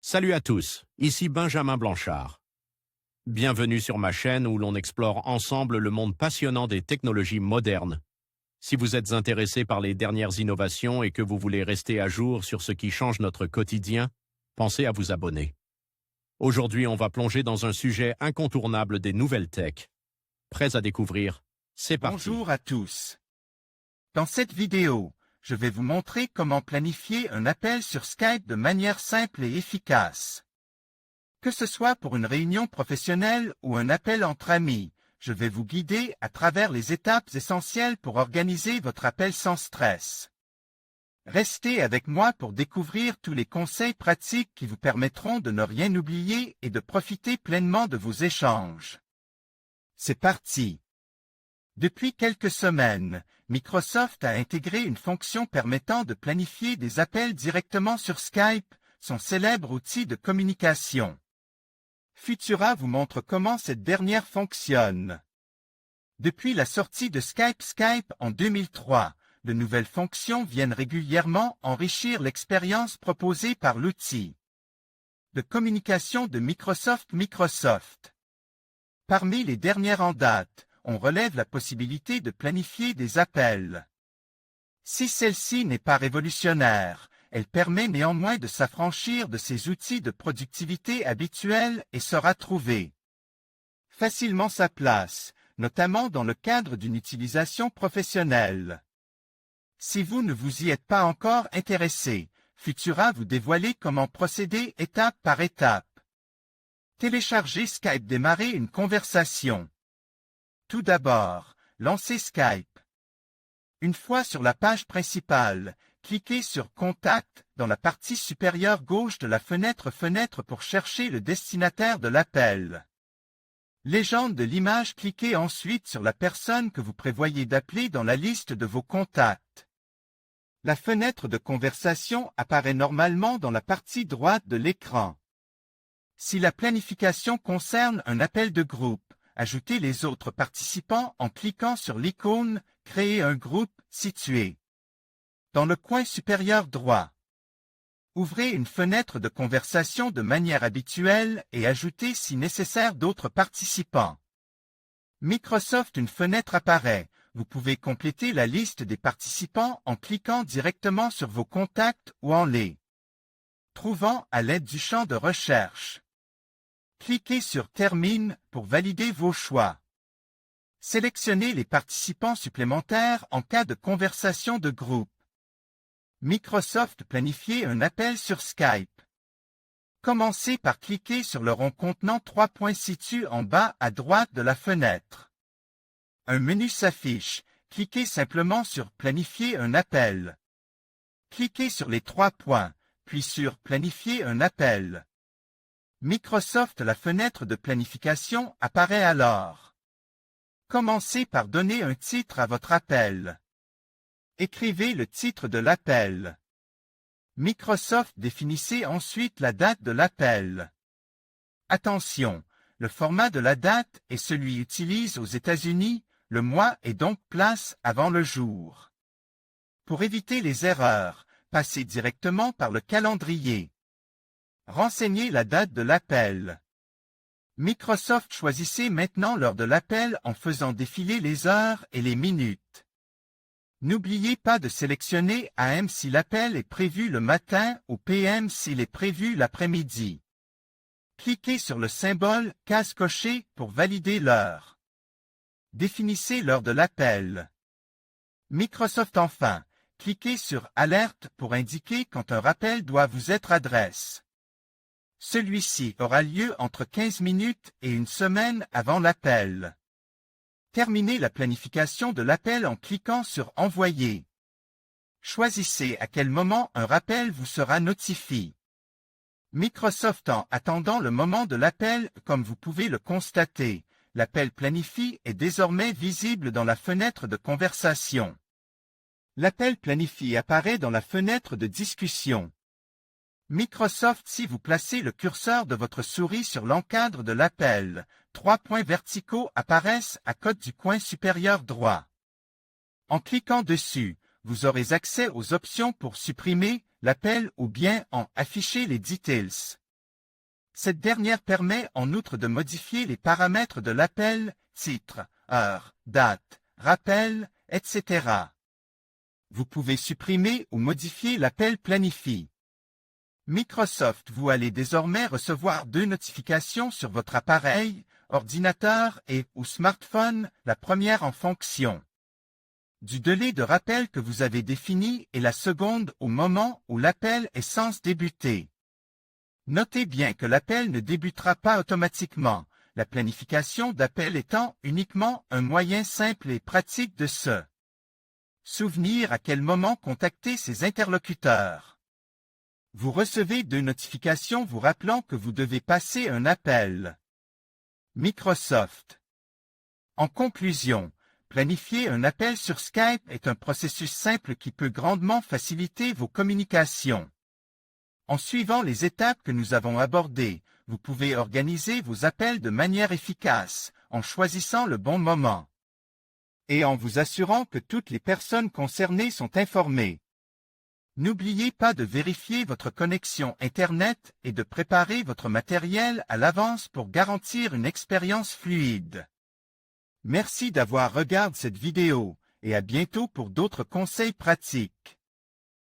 Salut à tous, ici Benjamin Blanchard. Bienvenue sur ma chaîne où l'on explore ensemble le monde passionnant des technologies modernes. Si vous êtes intéressé par les dernières innovations et que vous voulez rester à jour sur ce qui change notre quotidien, pensez à vous abonner. Aujourd'hui, on va plonger dans un sujet incontournable des nouvelles tech. Prêts à découvrir? C'est parti. Bonjour à tous. Dans cette vidéo, je vais vous montrer comment planifier un appel sur Skype de manière simple et efficace. Que ce soit pour une réunion professionnelle ou un appel entre amis, je vais vous guider à travers les étapes essentielles pour organiser votre appel sans stress. Restez avec moi pour découvrir tous les conseils pratiques qui vous permettront de ne rien oublier et de profiter pleinement de vos échanges. C'est parti! Depuis quelques semaines, Microsoft a intégré une fonction permettant de planifier des appels directement sur Skype, son célèbre outil de communication. Futura vous montre comment cette dernière fonctionne. Depuis la sortie de Skype en 2003, de nouvelles fonctions viennent régulièrement enrichir l'expérience proposée par l'outil de communication de Microsoft. Parmi les dernières en date, on relève la possibilité de planifier des appels. Si celle-ci n'est pas révolutionnaire, elle permet néanmoins de s'affranchir de ses outils de productivité habituels et saura trouver facilement sa place, notamment dans le cadre d'une utilisation professionnelle. Si vous ne vous y êtes pas encore intéressé, Futura vous dévoiler comment procéder étape par étape. Télécharger Skype, démarrer une conversation. Tout d'abord, lancez Skype. Une fois sur la page principale, cliquez sur Contact dans la partie supérieure gauche de la fenêtre pour chercher le destinataire de l'appel. Légende de l'image, cliquez ensuite sur la personne que vous prévoyez d'appeler dans la liste de vos contacts. La fenêtre de conversation apparaît normalement dans la partie droite de l'écran. Si la planification concerne un appel de groupe, ajoutez les autres participants en cliquant sur l'icône « Créer un groupe » situé dans le coin supérieur droit. Ouvrez une fenêtre de conversation de manière habituelle et ajoutez si nécessaire d'autres participants. Microsoft, une fenêtre apparaît. Vous pouvez compléter la liste des participants en cliquant directement sur vos contacts ou en les trouvant à l'aide du champ de recherche. Cliquez sur Termine pour valider vos choix. Sélectionnez les participants supplémentaires en cas de conversation de groupe. Microsoft, planifier un appel sur Skype. Commencez par cliquer sur le rond contenant 3 points situés en bas à droite de la fenêtre. Un menu s'affiche. Cliquez simplement sur Planifier un appel. Cliquez sur les 3 points, puis sur Planifier un appel. Microsoft, la fenêtre de planification apparaît alors. Commencez par donner un titre à votre appel. Écrivez le titre de l'appel. Microsoft, définissez ensuite la date de l'appel. Attention, le format de la date est celui utilisé aux États-Unis, le mois est donc place avant le jour. Pour éviter les erreurs, passez directement par le calendrier. Renseignez la date de l'appel. Microsoft, choisissez maintenant l'heure de l'appel en faisant défiler les heures et les minutes. N'oubliez pas de sélectionner AM si l'appel est prévu le matin ou PM s'il est prévu l'après-midi. Cliquez sur le symbole « Case cochée » pour valider l'heure. Définissez l'heure de l'appel. Microsoft, enfin, cliquez sur « Alerte » pour indiquer quand un rappel doit vous être adressé. Celui-ci aura lieu entre 15 minutes et une semaine avant l'appel. Terminez la planification de l'appel en cliquant sur « Envoyer ». Choisissez à quel moment un rappel vous sera notifié. Microsoft, en attendant le moment de l'appel, comme vous pouvez le constater, l'appel planifié est désormais visible dans la fenêtre de conversation. L'appel planifié apparaît dans la fenêtre de discussion. Microsoft, si vous placez le curseur de votre souris sur l'encadre de l'appel, 3 points verticaux apparaissent à côté du coin supérieur droit. En cliquant dessus, vous aurez accès aux options pour supprimer l'appel ou bien en afficher les details. Cette dernière permet en outre de modifier les paramètres de l'appel, titre, heure, date, rappel, etc. Vous pouvez supprimer ou modifier l'appel planifié. Microsoft, vous allez désormais recevoir 2 notifications sur votre appareil, ordinateur ou smartphone, la première en fonction du délai de rappel que vous avez défini et la seconde au moment où l'appel est censé débuter. Notez bien que l'appel ne débutera pas automatiquement, la planification d'appel étant uniquement un moyen simple et pratique de se souvenir à quel moment contacter ses interlocuteurs. Vous recevez 2 notifications vous rappelant que vous devez passer un appel. Microsoft. En conclusion, planifier un appel sur Skype est un processus simple qui peut grandement faciliter vos communications. En suivant les étapes que nous avons abordées, vous pouvez organiser vos appels de manière efficace, en choisissant le bon moment et en vous assurant que toutes les personnes concernées sont informées. N'oubliez pas de vérifier votre connexion Internet et de préparer votre matériel à l'avance pour garantir une expérience fluide. Merci d'avoir regardé cette vidéo et à bientôt pour d'autres conseils pratiques.